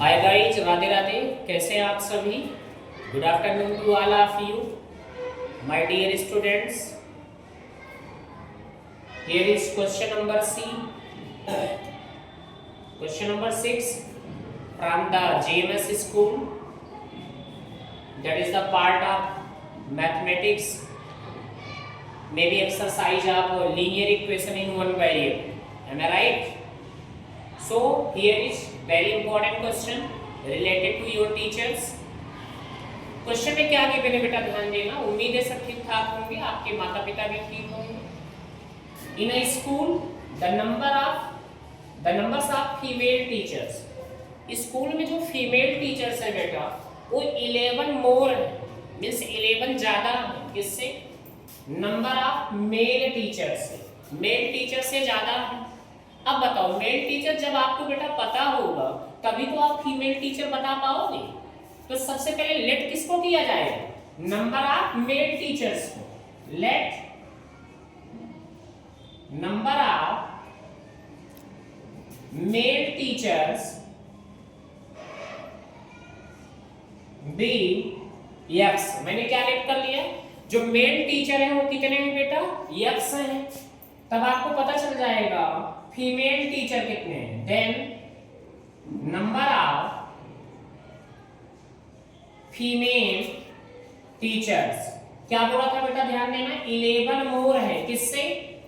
Hi guys, Radhe Radhe. कैसे हैं आप सभी? Good afternoon to all of you my dear students. Here is question number C, question number 6 from the JMS school, that is the part of mathematics, may be exercise of linear equation in one variable. Am I right? So here is very important question related to your teachers. Question में क्या आगे मैंने बेटा ध्यान देना, उम्मीद है सब ठीक ठाक होंगे, आपके माता पिता भी ठीक होंगे। In a school the numbers of female teachers, school में जो फीमेल टीचर्स है बेटा वो 11 मोर है, मीन्स 11 ज्यादा है। किससे? नंबर ऑफ मेल टीचर्स से, मेल टीचर से ज्यादा है। अब बताओ, मेल टीचर जब आपको बेटा पता होगा तभी तो आप फीमेल टीचर बता पाओगे। तो सबसे पहले लेट किसको किया जाएगा? नंबर ऑफ मेल टीचर्स को। Let number of male teachers be X. मैंने क्या लेट कर लिया? जो मेल टीचर है वो कितने हैं बेटा? एक्स हैं। तब आपको पता चल जाएगा फीमेल टीचर कितने हैं। Then number of female teachers, क्या बोला था बेटा? ध्यान देना, 11 मोर है। किससे?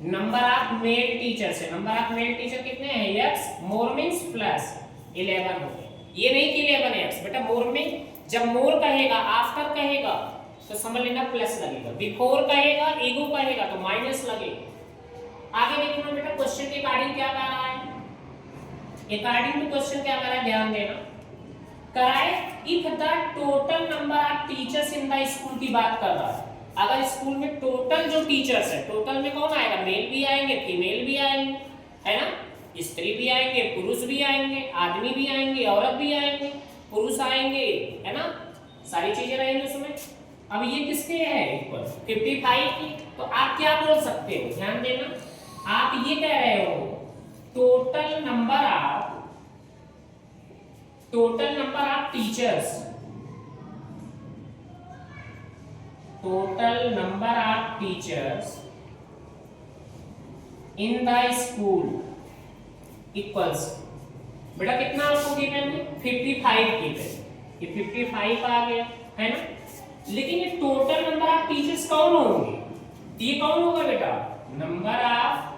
नंबर ऑफ मेल टीचर से। नंबर ऑफ मेल टीचर कितने हैं? एक्स। मोर मीन्स प्लस 11 हो गए। ये नहीं कि 11 एक्स बेटा, मोर में जब मोर कहेगा, आफ्टर कहेगा तो समझ लेना प्लस लगेगा, बिफोर कहेगा, एगो कहेगा तो माइनस लगेगा। आगे देखना बेटा, क्वेश्चन के अकॉर्डिंग क्या कह रहा है। अकॉर्डिंग टू क्वेश्चन क्या कह रहा है, ध्यान देना। कराए if the total number of teachers in the school की बात कर रहा है। अगर स्कूल में टोटल जो टीचर्स है, टोटल में कौन आएगा? मेल भी आएंगे, फीमेल भी आएंगे, है ना? स्त्री भी आएंगे, पुरुष भी आएंगे, आदमी भी आएंगे, औरत भी आएंगे, पुरुष आएंगे, है ना? सारी चीजें रहेंगी उसमें। अब ये किसके है? इक्वल 55 की। तो आप क्या बोल सकते हो? ध्यान देना, आप ये कह रहे हो total number of teachers, total number of teachers in the school equals, बेटा कितना आपको गिवन है? 55 गिवन। ये 55 आ गया, है ना? लेकिन ये टोटल नंबर ऑफ टीचर्स कौन होंगे? ये कौन होगा बेटा? Number of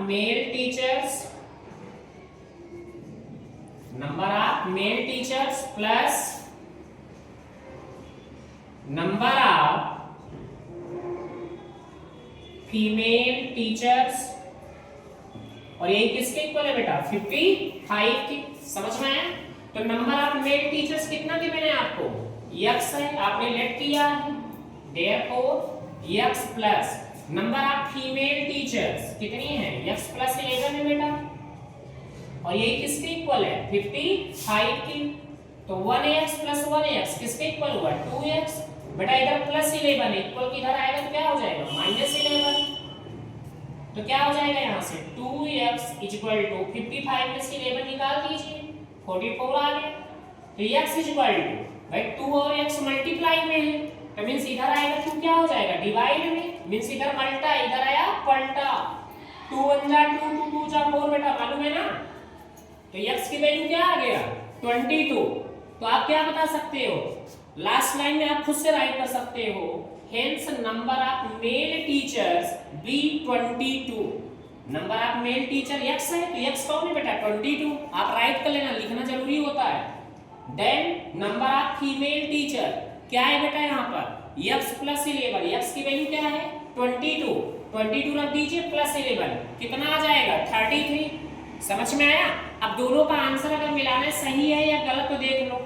male teachers plus number of female teachers, और यही किसके इक्वल है बेटा? 55 की। समझ में आया? तो नंबर ऑफ मेल टीचर्स कितना गिवन है आपको? x है, आपने लेट किया है, therefore x plus number of female teachers कितनी है? x प्लस 11 है बेटा, और ये किसके इक्वल है? 55 की। तो 1x प्लस 1x किसके इक्वल हुआ? 2x। बेटा इधर प्लस 11 है, इक्वल किधर आएगा तो क्या हो जाएगा? -11। तो क्या हो जाएगा यहाँ से? 2x इक्वल टू 55 में से 11 निकाल दीजिए, 44 आ गया। तो x इक्वल टू, भाई 2 और x मल्टीप्लाई में है तो मींस इधर आएगा, तो क्या हो जाएगा? डिवाइड में, मींस इधर मल्टा, इधर आया पलटा। 2 1 जा 2, 2 2 जा 4 बेटा, मालूम है ना? तो x की वैल्यू क्या आ गया? 22। तो आप क्या बता सकते हो? लास्ट लाइन में आप खुद से राइट कर सकते हो, hence number of male teachers be 22। Number of male teacher x है, तो x कौन है बेटा? 22। आप राइट कर लेना, लिखना जरूरी होता है। Then number of female teacher क्या है बेटा? यहाँ पर x प्लस 11, x की वैल्यू क्या है? 22। 22 रख दीजिए प्लस 11, कितना आ जाएगा? 33। समझ में आया? अब दोनों का आंसर अगर मिलाना सही है या गलत तो देख लो।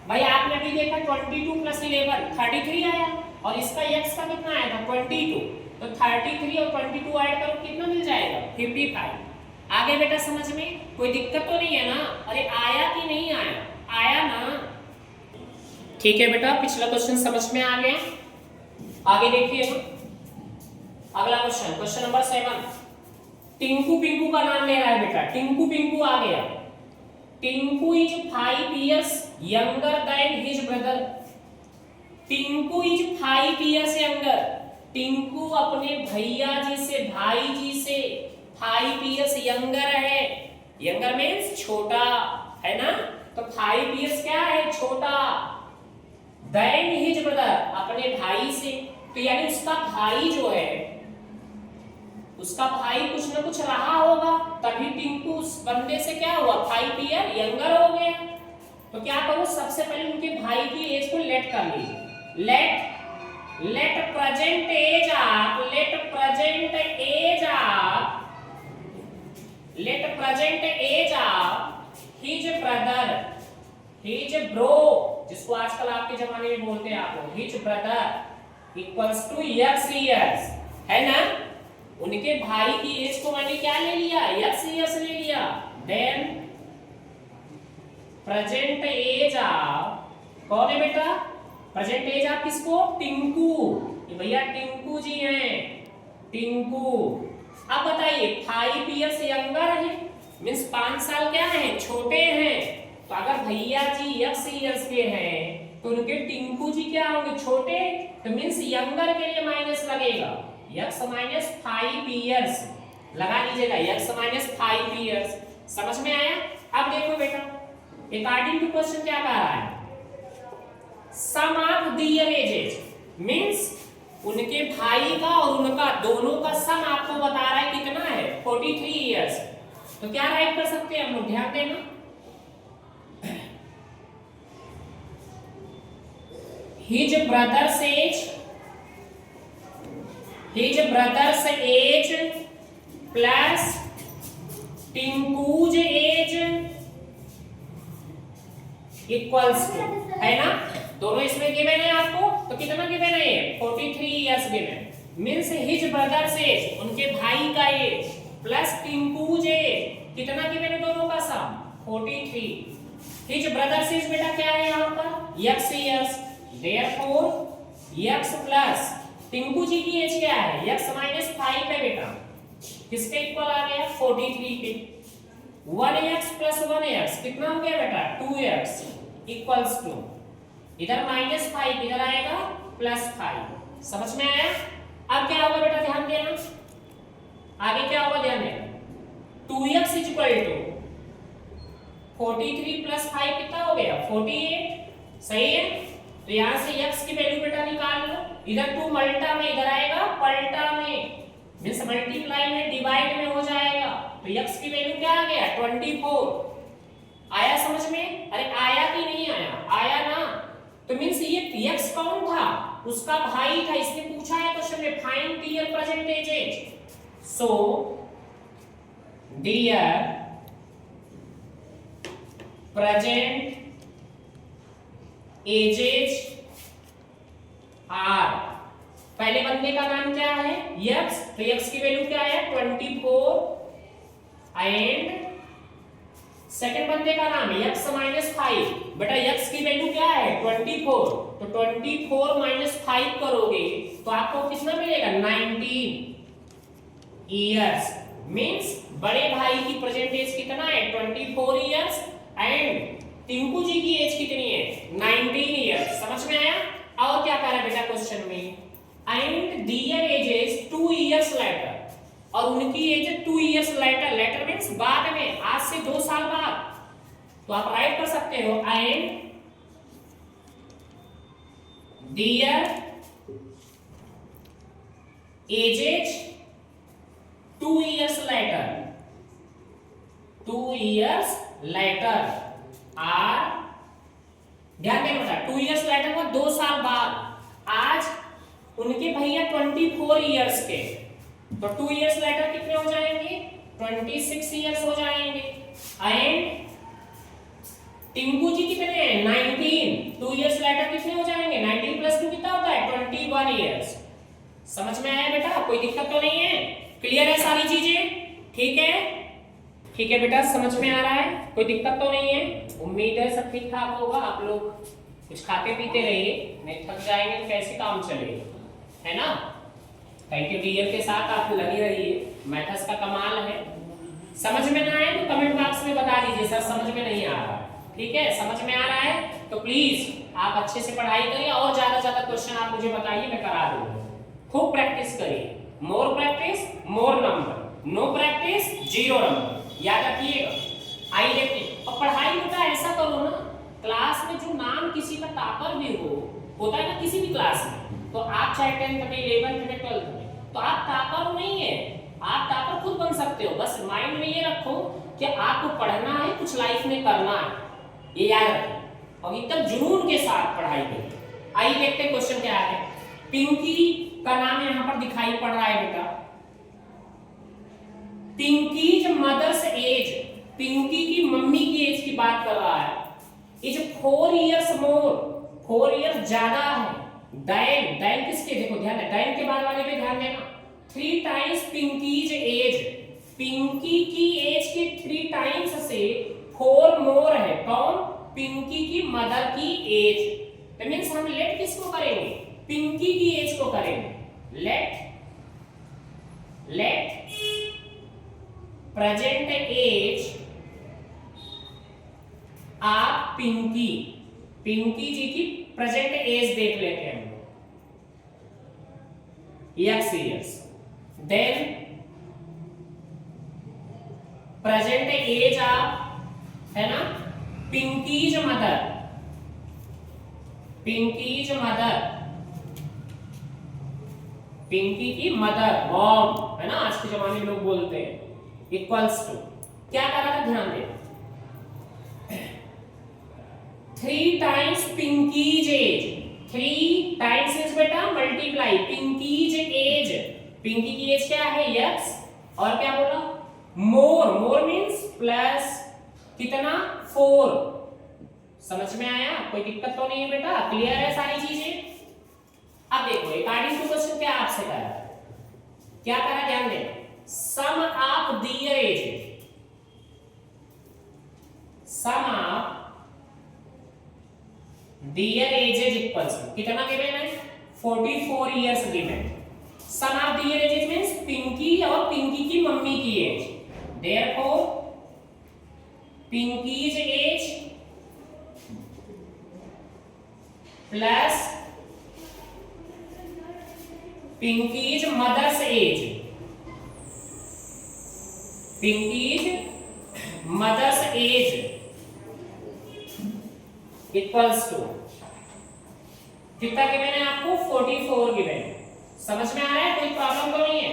भाई आपने अभी देखा 22 प्लस 11 33 आया, और इसका x का कितना आया था? 22। तो 33 और 22 ऐड करो, कितना मिल जाएगा? 55। आगे बेटा समझ में कोई दिक्कत तो नहीं है ना? अरे आया कि नहीं आया? आया ना? ठीक है बेटा, पिछला क्वेश्चन समझ में आ गया। आगे देखिए अगला question, question number 7। Tinku Pinku का नाम ले रहा है बेटा, टिंकू पिंकू आ गया। Tinku is 5 years younger than his brother. Tinku is 5 years younger. Tinku अपने भैया जी से, भाई जी से 5 years यंगर है। यंगर मीन्स छोटा, है ना? तो 5 years क्या है? छोटा। देन हिज ब्रदर, अपने भाई से। तो यानी उसका भाई जो है, उसका भाई कुछ ना कुछ रहा होगा, तभी टिंकू उस बंदे से क्या हुआ? 5 year यंगर हो गया। तो क्या करो, सबसे पहले उनके भाई की एज को लेट कर लीजिए। Let present age of, let present age of his brother, his bro, जिसको आजकल आपके जमाने में बोलते हैं आपको, his brother equals to x years, है ना? उनके भाई की एज को मैंने क्या ले लिया? x years ले लिया। देन प्रेजेंट एज ऑफ, कौन है बेटा? प्रेजेंट एज ऑफ किसको? टिंकू। ये भैया टिंकू जी हैं, टिंकू। अब बताइए 5 years यंगर है, मींस 5 साल क्या है? छोटे हैं। तो अगर भैया जी x years के हैं तो उनके टिंकू जी क्या होंगे? छोटे। तो मींस यंगर के लिए माइनस लगेगा, x minus 5 years लगा लीजिएगा, x minus 5 years। समझ में आया? अब देखो बेटा, अकॉर्डिंग टू क्वेश्चन क्या कह रहा है? सम ऑफ दियर एजेस मींस उनके भाई का और उनका दोनों का सम आपको बता रहा है कितना है? 43 years। तो क्या राइट कर सकते हैं हम लोग? ध्यान देना, his brother's age plus Tinku's age equals to, है ना? दोनों इसमें गिवन है आपको, तो कितना गिवन है? 43 years given. Means his brother's age, उनके भाई का एज, प्लस टिंकूज एज, कितना गिवन है दोनों का सम? 43। हिज ब्रदर्स एज बेटा क्या है यहाँ पर? x years। Therefore x plus Tinku ji की एज क्या है? x minus 5 है बेटा, किसके इक्वल आ गया? 43 के। 1x plus 1x कितना हो गया बेटा? 2x इक्वल्स टू, इधर -5 इधर आएगा +5। समझ में आया? अब क्या होगा बेटा? ध्यान देना, आगे क्या होगा? ध्यान देना, 2x इज इक्वल टू 43 + 5 कितना हो गया? 48। सही है? तो यहां से x की वैल्यू बेटा निकाल लो। इधर 2 मल्टा में, इधर आएगा पलटा में, मींस मल्टीप्लाई में, डिवाइड में हो जाएगा। तो x की वैल्यू क्या आ गया? 24। आया समझ में? अरे आया कि नहीं आया? आया ना? तो मींस ये x कौन था? उसका भाई था। इसने पूछा है क्वेश्चन में, find their present ages. So their present ages are, पहले बंदे का नाम क्या है? x। तो x की वैल्यू क्या है? 24। एंड सेकंड बंदे का नाम है x minus 5। बेटा x की वैल्यू क्या है? 24। तो 24 - 5 करोगे तो आपको कितना मिलेगा? 19 years। मींस बड़े भाई की प्रेजेंट एज कितना है? 24 years। एंड टिंकू जी की एज कितनी है? 19 years। समझ में आया? और क्या कह रहा है बेटा क्वेश्चन में? And their ages 2 years later, और उनकी age 2 years later, later means बाद में, आज से 2 साल बाद। तो आप राइट कर सकते हो, and their ages 2 years later, 2 years later are, ध्यान देना बेटा, 2 years later को 2 साल बाद। आज उनके भैया 24 years के, तो 2 years later कितने हो जाएंगे? 26 years हो जाएंगे। एंड टिंकू जी कितने हैं? 19। 2 years later कितने हो जाएंगे? 19 + 2 कितना होता है? 21 years। समझ में आया बेटा? कोई दिक्कत तो नहीं है? क्लियर है सारी चीजें? ठीक है? ठीक है बेटा, समझ में आ रहा है? कोई दिक्कत तो नहीं है? उम्मीद है सब ठीक ठाक होगा। आप लोग कुछ खाते पीते रहिए, नहीं थक जाएंगे तो कैसे काम चलेगा, है ना? थैंक यू डियर के साथ आप लगे रहिए। मैथ्स का कमाल है। समझ में ना आए तो कमेंट बॉक्स में बता दीजिए सर समझ में नहीं आ रहा। ठीक है, समझ में आ रहा है तो प्लीज आप अच्छे से पढ़ाई करिए और ज्यादा ज्यादा क्वेश्चन आप मुझे बताइए, मैं करा दूंगा। खूब प्रैक्टिस करिए, more practice more number, know practice zero number, याद रखिएगा। आइए देखिए, और पढ़ाई बेटा ऐसा करो ना, क्लास में जो नाम किसी का टॉपर भी होता है ना किसी भी क्लास में, तो आप चाहे 10th में 11th में 12th में, तो आप टॉपर नहीं है, आप टॉपर खुद बन सकते हो। बस माइंड में ये रखो कि आपको पढ़ना है, कुछ लाइफ में करना है, ये याद रखो और एकदम जुनून के साथ पढ़ाई करो। आइए देखते हैं क्वेश्चन क्या है। पिंकी का नाम यहाँ पर दिखाई पड़ रहा है बेटा। पिंकीज मदर्स एज, पिंकी की मम्मी की एज की बात कर रहा है, इज 4 इयर्स मोर, 4 इयर्स ज्यादा है दैन, दैन किसके, देखो ध्यान है, दैन के बाद वाले पे ध्यान देना, 3 टाइम्स पिंकीज एज, पिंकी की एज के 3 टाइम्स से 4 मोर है, कौन, पिंकी की मदर की एज। तो मींस हम लेट किसको करेंगे, पिंकी की एज को करेंगे। Let present age of Pinky, Pinky ji की प्रेजेंट एज देख लेते हैं हम लोग, x years, then present age of, है ना, पिंकीज मदर, पिंकीज मदर, पिंकी की मदर मॉम, है ना, आज के जमाने में लोग बोलते हैं, इक्वल्स टू, क्या करा था ध्यान दे, 3 times Pinky's age, 3 times is बेटा मल्टीप्लाई पिंकीज एज, पिंकी की एज क्या है x, और क्या बोला मोर, मोर मींस प्लस कितना 4। समझ में आया, कोई दिक्कत तो नहीं है बेटा, क्लियर है सारी चीजें। अब देखो अकॉर्डिंग टू क्वेश्चन क्या आपसे करा, क्या करा ध्यान देना, sum of their age, sum of their ages equals, कितना गिवन है 44 years given. Sum of their ages means Pinky और पिंकी की मम्मी की age, therefore Pinky's age plus Pinky's mother's age, Pinky's mother's age equals to, कितना गिवन है आपको 44 गिवन है। समझ में आ रहा है, कोई प्रॉब्लम तो नहीं है।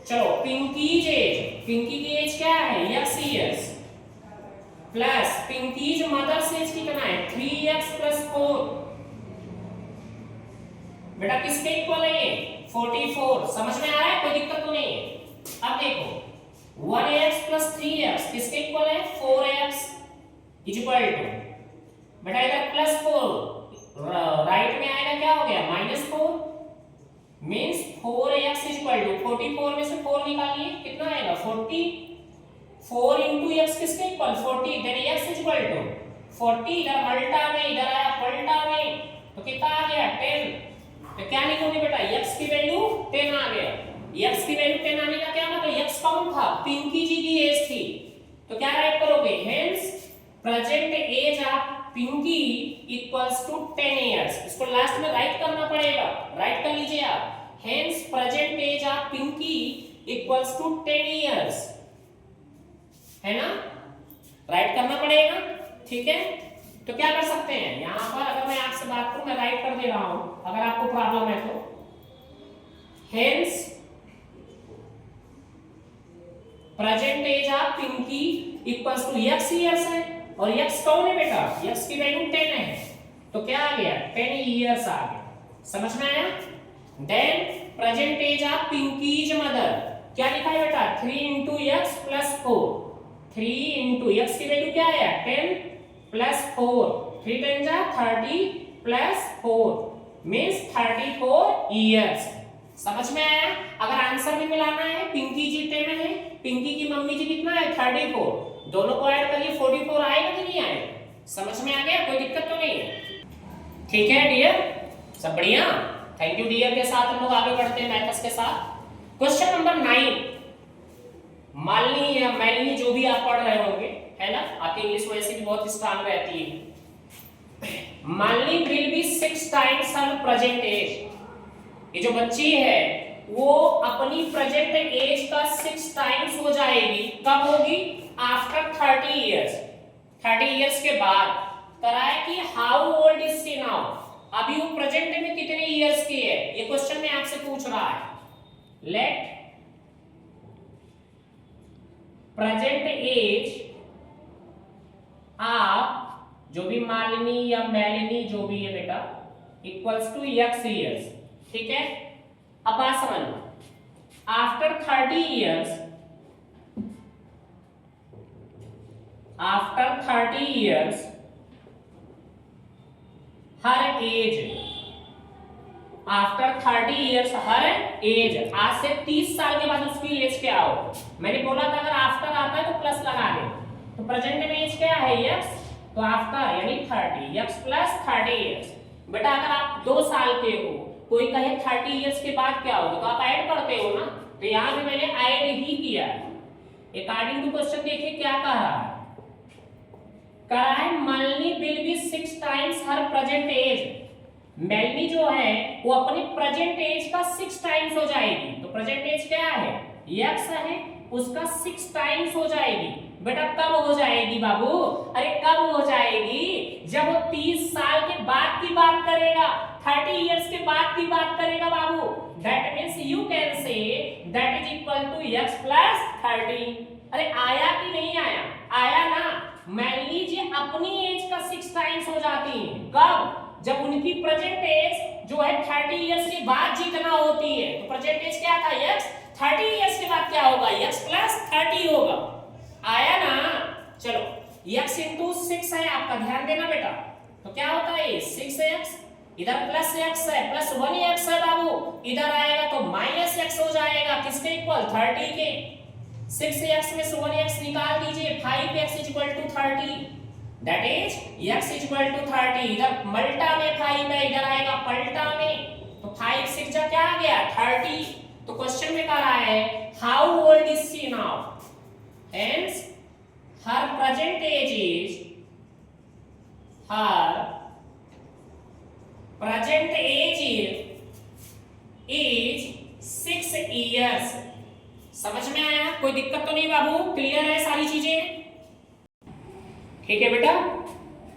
चलो पिंकीज एज, पिंकी की एज क्या है x years, plus Pinky's mother's age कितना है 3x + 4, बेटा किसके इक्वल है ये 44। समझ में आ रहा है, कोई दिक्कत तो नहीं है। अब देखो 1x + 3x किसके इक्वल है 4x इक्वल टू, बेटा इधर +4 राइट में आएगा क्या हो गया -4, मींस 4x इक्वल टू 44 में से 4 निकालिए कितना आएगा 40, 4 * x किसके equal 40, then x equal to 40, इधर मल्टा में इधर आया पलटा में, तो कितना आ गया 10। तो क्या लिखोगे बेटा x की वैल्यू 10 आ गया, x की वैल्यू 10 आने का क्या मतलब x कौन था, पिंकी जी की एज थी, तो क्या राइट करोगे, hence present age of Pinky equals to 10 years. इसको लास्ट में राइट करना पड़ेगा, राइट कर लीजिए आप, hence present age of Pinky equals to 10 years, है ना, राइट करना पड़ेगा। ठीक है, तो क्या कर सकते हैं यहां पर, अगर मैं आपसे बात करूं, मैं राइट कर दे रहा हूं अगर आपको प्रॉब्लम है तो, hence present age of Pinky equals to x years है, और x कौन है बेटा, x की वैल्यू 10 है, तो क्या आ गया 10 इयर्स आ गया। समझ में आया। Then present age of Pinky's mother क्या लिखा है बेटा 3 * x + 4, 3 * x की वैल्यू क्या आया 10 + 4, 3 10 जा 30 + 4 मींस 34 इयर्स। समझ में आया। अगर आंसर भी मिलाना है, पिंकी जी 10 है, पिंकी की मम्मी जी कितना है 34, दोनों को ऐड करिए 44 आएगा कि नहीं आएगा। समझ में आ गया, कोई दिक्कत तो नहीं है। ठीक है डियर, सब बढ़िया। थैंक यू डियर के साथ हम लोग आगे बढ़ते हैं मैथ्स के साथ। क्वेश्चन नंबर 9, मालिनी या मैलिनी जो भी आप पढ़ रहे होंगे, है ना, आपकी इंग्लिश वैसे भी बहुत स्ट्रांग रहती है। Malini will be 6 times her present age. ये जो बच्ची है वो अपनी प्रेजेंट एज का 6 टाइम्स हो जाएगी। कब होगी? After 30 years. 30 इयर्स के बाद। कराए कि how old is she now, अभी वो प्रेजेंट में कितने इयर्स की है, ये क्वेश्चन में आपसे पूछ रहा है। लेट प्रेजेंट एज आप जो भी मालिनी या मैलिनी जो भी है बेटा इक्वल्स टू x इयर्स। ठीक है, अब बात समझ लो। आफ्टर 30 इयर्स, आफ्टर 30 इयर्स हर एज, आफ्टर 30 इयर्स हर एज, आज से 30 साल के बाद उसकी एज क्या हो। मैंने बोला था अगर आफ्टर आता है तो प्लस लगा दे। तो प्रेजेंट में एज क्या है x, तो आफ्टर यानी 30, x प्लस 30 इयर्स। बेटा अगर आप 2 साल के हो, कोई कहे 30 इयर्स के बाद क्या होगा, तो आप ऐड करते हो ना, तो यहां पे मैंने ऐड ही किया है। अकॉर्डिंग टू क्वेश्चन देखिए क्या कह रहा है। कह रहा है Malini will be 6 times her present age. Melanie जो है वो अपनी प्रेजेंट एज का 6 टाइम्स हो जाएगी। तो प्रेजेंट एज क्या है, x है, उसका 6 टाइम्स हो जाएगी। बेटा कब हो जाएगी बाबू? अरे कब हो जाएगी? जब वो 30 साल के बाद की बात करेगा, 30 इयर्स के बाद की बात करेगा बाबू। That means you can say that is equal to x plus 30। अरे आया कि नहीं आया? आया ना। मैलिनी जी अपनी एज का 6 टाइम्स हो जाती है। कब? जब उनकी प्रेजेंट एज जो है 30 इयर्स के बाद जितना होती है। तो प्रेजेंट एज क्या था x, 30 इयर्स के बाद क्या होगा, x प्लस 30 होगा। आया ना। चलो x इंटू 6 है आपका, ध्यान देना बेटा। तो क्या होता है 6x, इधर प्लस x है, प्लस 1x है बाबू, इधर आएगा तो माइनस x हो जाएगा। किसके इक्वल? 30 के। 6x में से 1x निकाल दीजिए, 5x is equal to 30। That is x is equal to 30। इधर मल्टा में 5 है, इधर आएगा पलटा में, तो 5 6 जा क्या आ गया 30। तो क्वेश्चन में कह रहा है how old is she now, hence her present age is, her present age is 6 years. समझ में आया? कोई दिक्कत तो नहीं बाबू? क्लियर है सारी चीजें? ठीक है बेटा,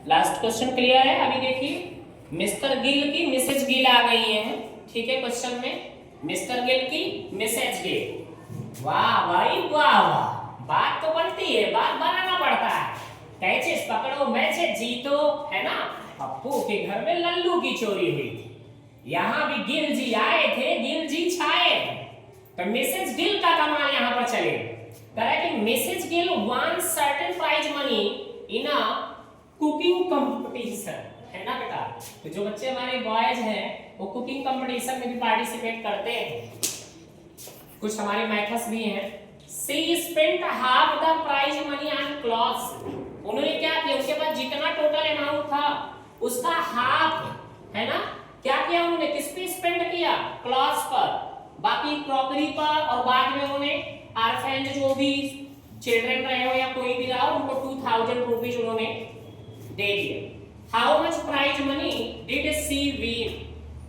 लास्ट क्वेश्चन क्लियर है। अभी देखिए मिस्टर गिल की मिसेज गिल आ गई है। ठीक है, क्वेश्चन में मिस्टर गिल की मिसेज गिल। वाह भाई वाह वाह, बात तो बनती है, बात बनाना पड़ता है। कैचेस पकड़ो मैचेस जीतो, है ना। पप्पू के घर में लल्लू की चोरी हुई थी, यहाँ भी गिल जी आए थे, गिल जी छाए। तो मिसेज गिल का कमाल यहाँ पर चलेगा। Correct, Mrs Gill won certain prize money in a cooking competition, है ना बेटा। तो जो बच्चे हमारे बॉयज हैं वो कुकिंग कंपटीशन में भी पार्टिसिपेट करते हैं। कुछ हमारे मैथ्स भी हैं। She spent half the prize money on clothes. उन्होंने क्या किया, उनके पास जितना टोटल अमाउंट था उसका हाफ, है ना, क्या किया उन्होंने, किस पे स्पेंड किया, क्लॉथ्स पर, बाकी क्रॉकरी पर, और बाद में उन्होंने ऑर्फेन जो भी चिल्ड्रन रहे हो या कोई भी रहा उनको 2000 रुपीज उन्होंने दे दिया। How much prize money did she win.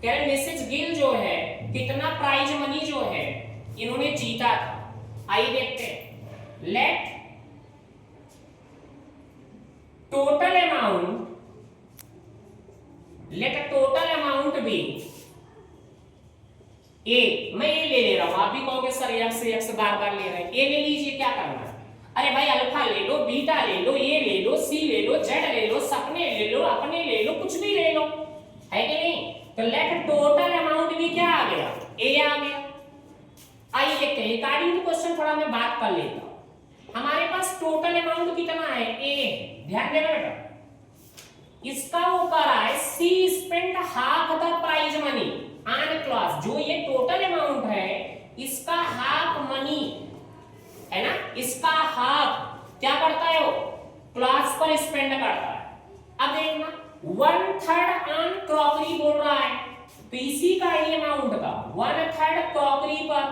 कह रहे मिसेज गिल जो है कितना प्राइज मनी जो है इन्होंने जीता था। आइए देखते हैं। लेट टोटल अमाउंट बी ए। मैं ये ले रहा हूं, आप भी कहोगे सर एक्स बार बार ले रहे हैं। ए ले लीजिए, क्या करना है, अरे भाई अल्फा ले लो, बीटा ले लो, ए ले लो, सी ले लो, जेड ले लो, सपने ले लो, अपने ले लो, कुछ भी ले लो, है कि नहीं। तो लेट टोटल अमाउंट भी क्या आ गया, ए आ गया। आइए देखते हैं, अकॉर्डिंग टू क्वेश्चन थोड़ा मैं बात कर लेता हूं। हमारे पास टोटल अमाउंट कितना है, ए। ध्यान देना बेटा, इसका वो कर रहा है she spend half the prize money on cloth. जो ये टोटल अमाउंट है इसका हाफ मनी, है ना, इसका हाफ क्या करता है वो, क्लॉथ्स पर स्पेंड करता है। अब देखना 1/3 ऑन क्रॉकरी बोल रहा है, तो इसी का ये अमाउंट का 1/3 क्रॉकरी पर,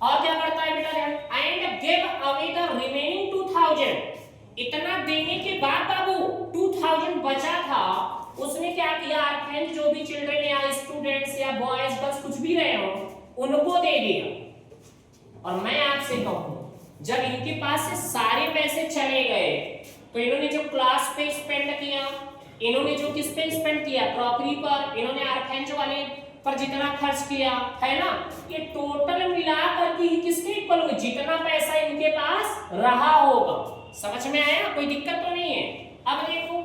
और क्या करता है बेटा ध्यान, and give away the remaining 2000। इतना देने के बाद बाबू 2000 बचा था, उसने क्या किया, आर्फेन जो भी चिल्ड्रन या स्टूडेंट्स या बॉयज गर्ल्स कुछ भी रहे हो उनको दे दिया। और मैं आपसे कहूं, जब इनके पास से सारे पैसे चले गए तो इन्होंने जो क्लास पे स्पेंड किया, इन्होंने जो किस पे स्पेंड किया, क्रॉकरी पर, इन्होंने आर्फेंज वाले पर जितना खर्च किया है ना, ये टोटल मिलाकर के किसके इक्वल होगा, जितना पैसा इनके पास रहा होगा। समझ में आया, कोई दिक्कत तो नहीं है। अब देखो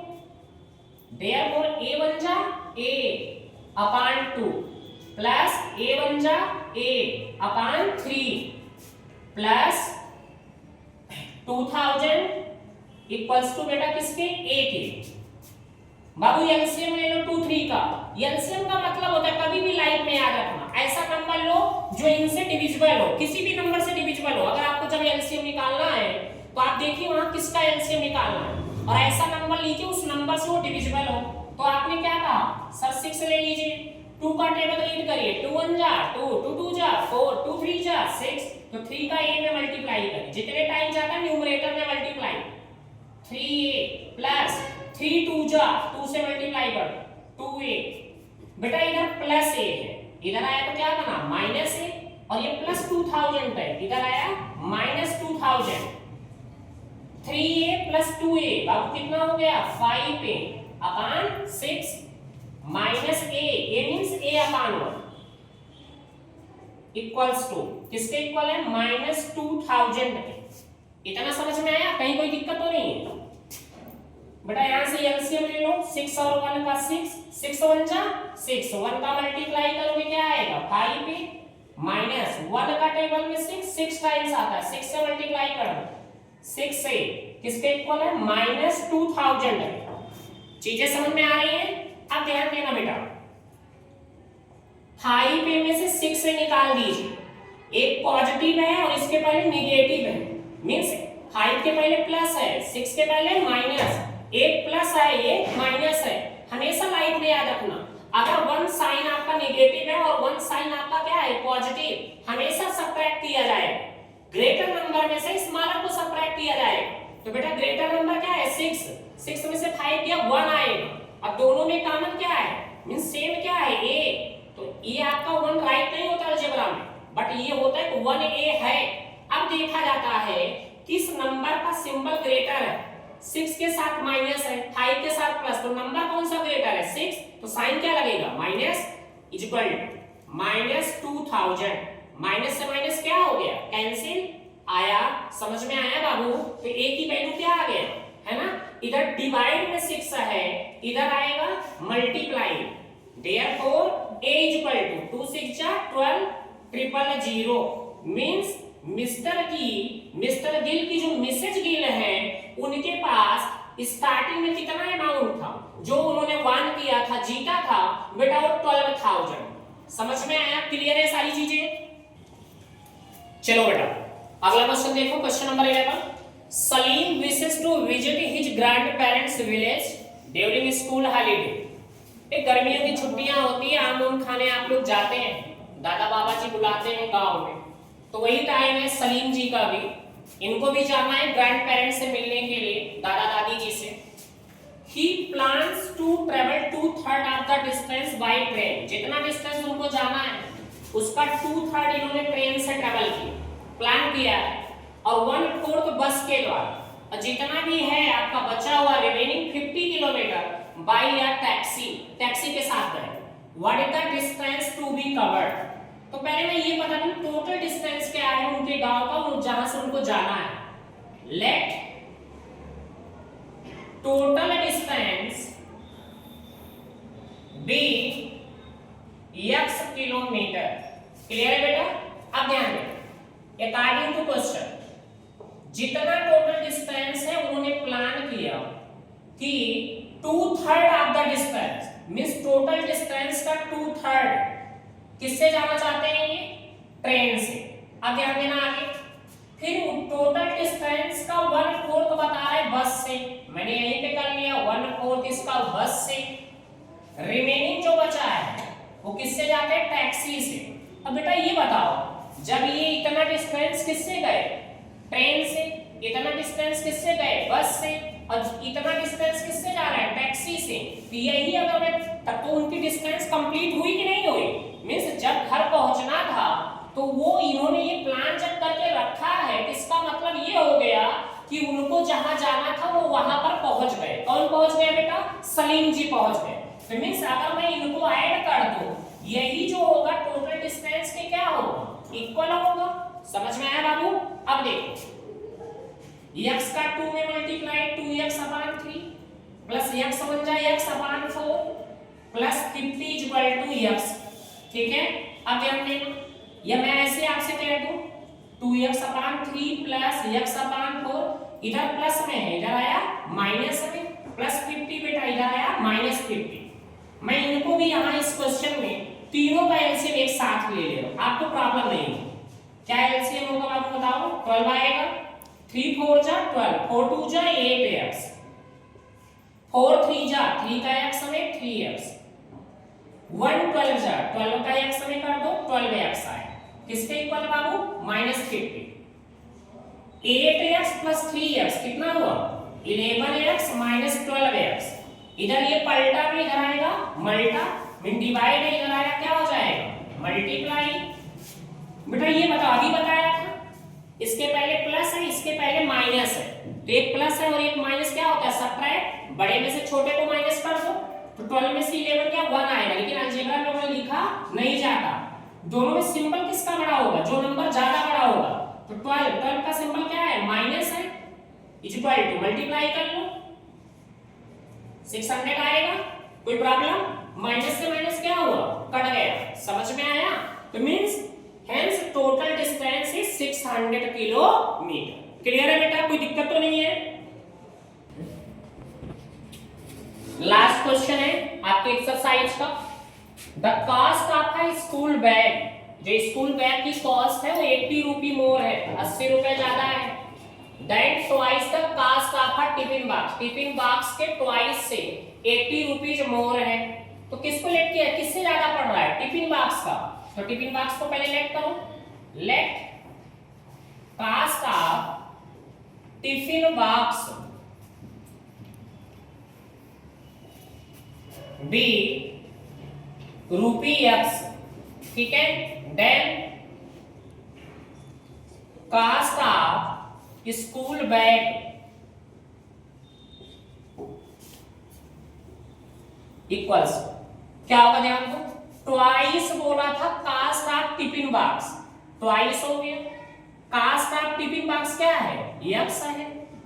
देयरफॉर a बन जा a अपॉन 2 प्लस a बन जा a upon 3 plus 2000 equals to बेटा किसके, a के। बाबू एलसीएम ले लो 2 3 का। एलसीएम का मतलब होता है, कभी भी लाइफ में याद रखना, ऐसा नंबर लो जो इनसे डिविजिबल हो, किसी भी नंबर से डिविजिबल हो। अगर आपको जब एलसीएम निकालना है तो आप देखिए वहां किसका एलसीएम निकालना है, और ऐसा नंबर लीजिए उस नंबर से वो डिविजिबल हो। तो आपने क्या कहा सर 6 ले लीजिए, 2 का टेबल रीड करिए, 2 1 जा 2, 2 2 जा 4, 2 3 जा 6, तो 3 का a में मल्टीप्लाई करें, जितने टाइम जाता है न्यूमरेटर में मल्टीप्लाई, 3a प्लस 3 2 जा 2 से मल्टीप्लाई कर 2a। बेटा इधर प्लस a है, इधर आया तो क्या बना माइनस a, और ये प्लस 2000 है, इधर आया माइनस 2000। 3a प्लस 2a बाबू कितना हो गया 5a upon 6 minus a means a upon 1 equals to किसके इक्वल है माइनस 2000। इतना समझ में आया, कहीं कोई दिक्कत तो नहीं है बेटा। यहां से एलसीएम ले लो, 6 और 1 का 6, 6 1 जा 6, 1 का मल्टीप्लाई करोगे क्या आएगा 5a माइनस 1 का टेबल में 6 टाइम्स आता है, 6 से मल्टीप्लाई करो 6 से किसके इक्वल है माइनस 2000। चीजें समझ में आ रही हैं। अब ध्यान देना बेटा, 5a में से 6 से निकाल दीजिए, एक पॉजिटिव है और इसके पहले नेगेटिव है, मींस 5 के पहले प्लस है 6 के पहले माइनस, एक प्लस है एक माइनस है। हमेशा लाइफ में याद रखना, अगर वन साइन आपका नेगेटिव है और वन साइन आपका क्या है पॉजिटिव, हमेशा सबट्रैक्ट किया जाएगा। ग्रेटर नंबर में से स्मॉलर को सबट्रैक्ट किया जाएगा। तो बेटा ग्रेटर नंबर क्या है 6 में से 5 क्या 1 आएगा, अब दोनों में कॉमन क्या है मींस सेम क्या है a, तो ये आपका 1 राइट नहीं होता अलजेब्रा में, बट ये होता है 1a है। अब देखा जाता है किस नंबर का सिंबल ग्रेटर है, 6 के साथ माइनस है 5 के साथ प्लस, तो नंबर कौन सा ग्रेटर है 6, तो साइन क्या लगेगा minus is equal to minus 2000। Minus से माइनस क्या हो गया कैंसिल आया, समझ में आया बाबू। तो a की वैल्यू क्या आ गया है ना, इधर डिवाइड में 6 है, इधर आएगा multiply, therefore a is equal to 2 6 जा 12 000 मींस मिस्टर गिल की जो मिसेज गिल है उनके पास स्टार्टिंग में कितना अमाउंट था, जो उन्होंने वन किया था जीता था बेटा वो 12,000। समझ में आया, क्लियर है सारी चीजें। चलो बेटा अगला क्वेश्चन देखो, question number 11। Salim wishes to visit his grand parents village during school holiday. एक गर्मियों की छुट्टियां होती है, आम उम खाने आप लोग जाते हैं, दादा बाबा जी बुलाते हैं गांव में, तो वही टाइम है सलीम जी का भी, इनको भी जाना है ग्रैंड पेरेंट्स से मिलने के लिए, दादा दादी जी से। He plans to travel 2/3 of the distance by train। जितना डिस्टेंस उनको जाना है उसका 2/3 इन्होंने ट्रेन से ट्रैवल किया प्लान किया है, और 1/4 बस के द्वारा, और जितना भी है आपका बचा हुआ रिमेनिंग 50 किलोमीटर बाय या टैक्सी के साथ गए। What is the distance to be covered. तो पहले मैं ये बता दूं टोटल डिस्टेंस क्या है उनके गांव का, जहां से उनको जाना है। Let total distance be x kilometre. Clear है बेटा। अब ध्यान दें, अकॉर्डिंग टू क्वेश्चन जितना टोटल डिस्टेंस है उन्होंने प्लान किया कि 2/3 of the distance means total distance का 2/3 किससे जाना चाहते हैं ये ट्रेन से। अब ध्यान देना आगे, फिर टोटल डिस्टेंस का 1/4 बता रहा है बस से, मैंने यहीं पे कर लिया 1/4 इसका बस से, रिमेनिंग जो बचा है वो किससे जाते हैं टैक्सी से। अब बेटा ये बताओ जब ये इतना डिस्टेंस किससे गए, ट्रेन से, इतना डिस्टेंस किससे गए, बस से, और इतना डिस्टेंस किससे जा रहा है, टैक्सी से। तो यही अगर मैं तब तो उनकी डिस्टेंस कंप्लीट हुई कि नहीं हुई, मींस जब घर पहुंचना था तो वो इन्होंने ये प्लान जब करके रखा है, इसका मतलब ये हो गया कि उनको जहां जाना था वो वहां पर पहुंच गए। कौन पहुंच गए बेटा, सलीम जी पहुंच गए। तो मींस अगर मैं इनको ऐड कर दूं, यही जो होगा टोटल डिस्टेंस के क्या होगा, इक्वल होगा। समझ में आया बाबू। अब देखो x का 2 में मल्टीप्लाई 2x अपान 3 प्लस x बन जाए x upon 4 plus 50 equal to x। ठीक है, अब ध्यान देना, या मैं ऐसे आपसे कह दूं 2x अपान 3 प्लस x अपान 4, इधर प्लस में है, इधर आया माइनस में, प्लस 50 बेटा इधर आया माइनस 50। मैं इनको भी यहाँ इस क्वेश्चन में तीनों का एलसीएम एक साथ ले रहा हूं, आपको प्रॉब्लम नहीं है। क्या एलसीएम होगा आपको बताओ, 12 आएगा, 3 4 जा 12, 4 2 जा 8x, 4 3 जा 3 का x में 3x, 1 12 जा 12 का x में कर दो 12x आए, किसके इक्वल बाबू, -50। 8x प्लस 3x कितना हुआ, 11x माइनस 12x। इधर ये पलटा भी इधर आएगा, मल्टा मीन डिवाइड इधर आया, क्या हो जाएगा, मल्टीप्लाई। बेटा ये बता, अभी बताया था, इसके पहले प्लस है, इसके पहले माइनस है, तो एक प्लस है और एक माइनस क्या होता है, सब्ट्रैक्ट, बड़े में से छोटे को माइनस कर दो, तो 12 में से 11 क्या 1 आएगा। लेकिन अलजेब्रा में उन्होंने लिखा नहीं जाता, दोनों में सिंबल किसका बड़ा होगा, जो नंबर ज्यादा बड़ा होगा। तो 12 का सिंबल क्या है, माइनस है, इक्वल टू मल्टीप्लाई कर लो, 600 आएगा। कोई प्रॉब्लम, माइनस से माइनस क्या हुआ, कट गया। समझ में आया। तो means hence total distance is 600 kilometre. Clear है बेटा, कोई दिक्कत तो नहीं है। लास्ट क्वेश्चन है आपके एक्सरसाइज का, the cost of a school bag, जो स्कूल बैग की कॉस्ट है वो 80 रुपी मोर है, 80 रुपए ज्यादा है। That twice the cost of a tiffin box, tiffin box के ट्वाइस से 80 रुपीज मोर है। तो किसको लेट किया, किससे ज्यादा पड़ रहा है, टिफिन बॉक्स का। तो टिफिन बॉक्स को पहले लेट करो, let cost of tiffin box be ₹x, ठीक है। Then cost of school bag equals क्या होगा, ध्यान दो, ट्वाइस बोला था cost of tiffin box, twice हो गया। कॉस्ट ऑफ टिफिन बॉक्स क्या है, x है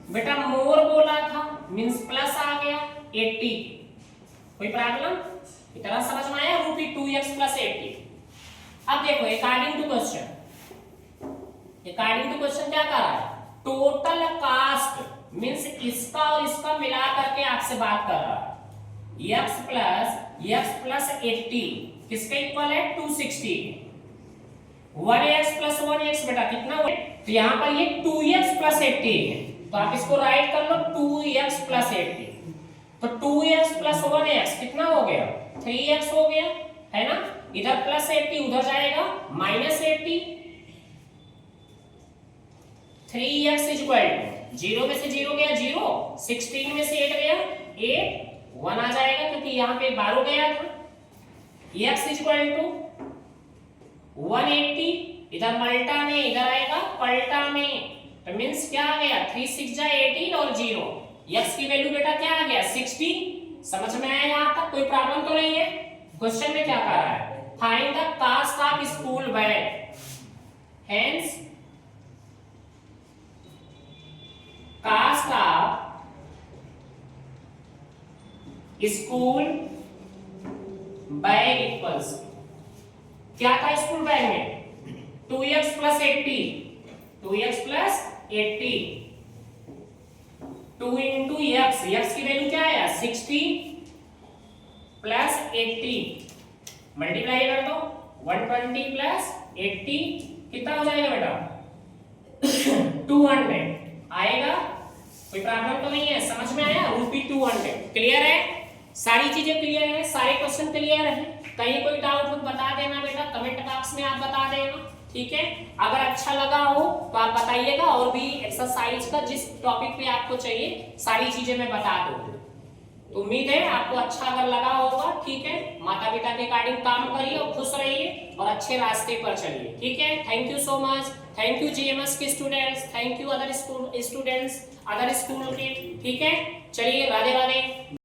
बेटा। मोर बोला था मींस प्लस आ गया 80। कोई प्रॉब्लम, इतना समझ में आया, ₹2x प्लस 80। अब देखो according to question, according to question क्या कर रहा है, टोटल कास्ट मींस इसका और इसका मिला करके आपसे बात कर रहा है। x प्लस 80 किसके इक्वल है, 260। 1x प्लस 1x बेटा कितना हुआ, तो यहाँ पर ये 2x प्लस 80 है, तो आप इसको राइट कर लो 2x प्लस 80। तो 2x प्लस 1x कितना हो गया, 3x हो गया, है ना। इधर प्लस 80 उधर जाएगा माइनस 80, 3x इक्वल टू 0 में से 0 गया 0, 16 में से 8 गया 8, 1 आ जाएगा क्योंकि यहाँ पे 12 गया था। x इक्वल टू 180, इधर मल्टा में इधर आएगा पलटा में, तो मींस क्या आ गया 3 6 जा 18 और 0, x की वैल्यू बेटा क्या आ गया 60। समझ में आया यहाँ तक, कोई प्रॉब्लम तो नहीं है। क्वेश्चन में क्या कह रहा है, find the cost of school bag, hence cost of school bag equals क्या था स्कूल बैग में, 2x plus 80, 2x plus 80, 2 into x, x की वैल्यू क्या आया 60 प्लस 80, मल्टीप्लाई कर दो 120 प्लस 80 कितना हो जाएगा बेटा 200 आएगा। कोई प्रॉब्लम तो नहीं है, समझ में आया, ₹200। क्लियर है, सारी चीजें क्लियर है, सारे क्वेश्चन क्लियर है। कहीं कोई डाउट हो बता देना बेटा, कमेंट बॉक्स में आप बता देना। ठीक है, अगर अच्छा लगा हो तो आप बताइएगा, और भी एक्सरसाइज का जिस टॉपिक पे आपको चाहिए सारी चीजें मैं बता दूंगा। तो उम्मीद है आपको अच्छा अगर लगा होगा, ठीक है, माता पिता के अकॉर्डिंग काम करिए और खुश रहिए और अच्छे रास्ते पर चलिए, ठीक है। Thank you so much, thank you GMS के students, thank you other students other school के, ठीक है। चलिए, राधे राधे।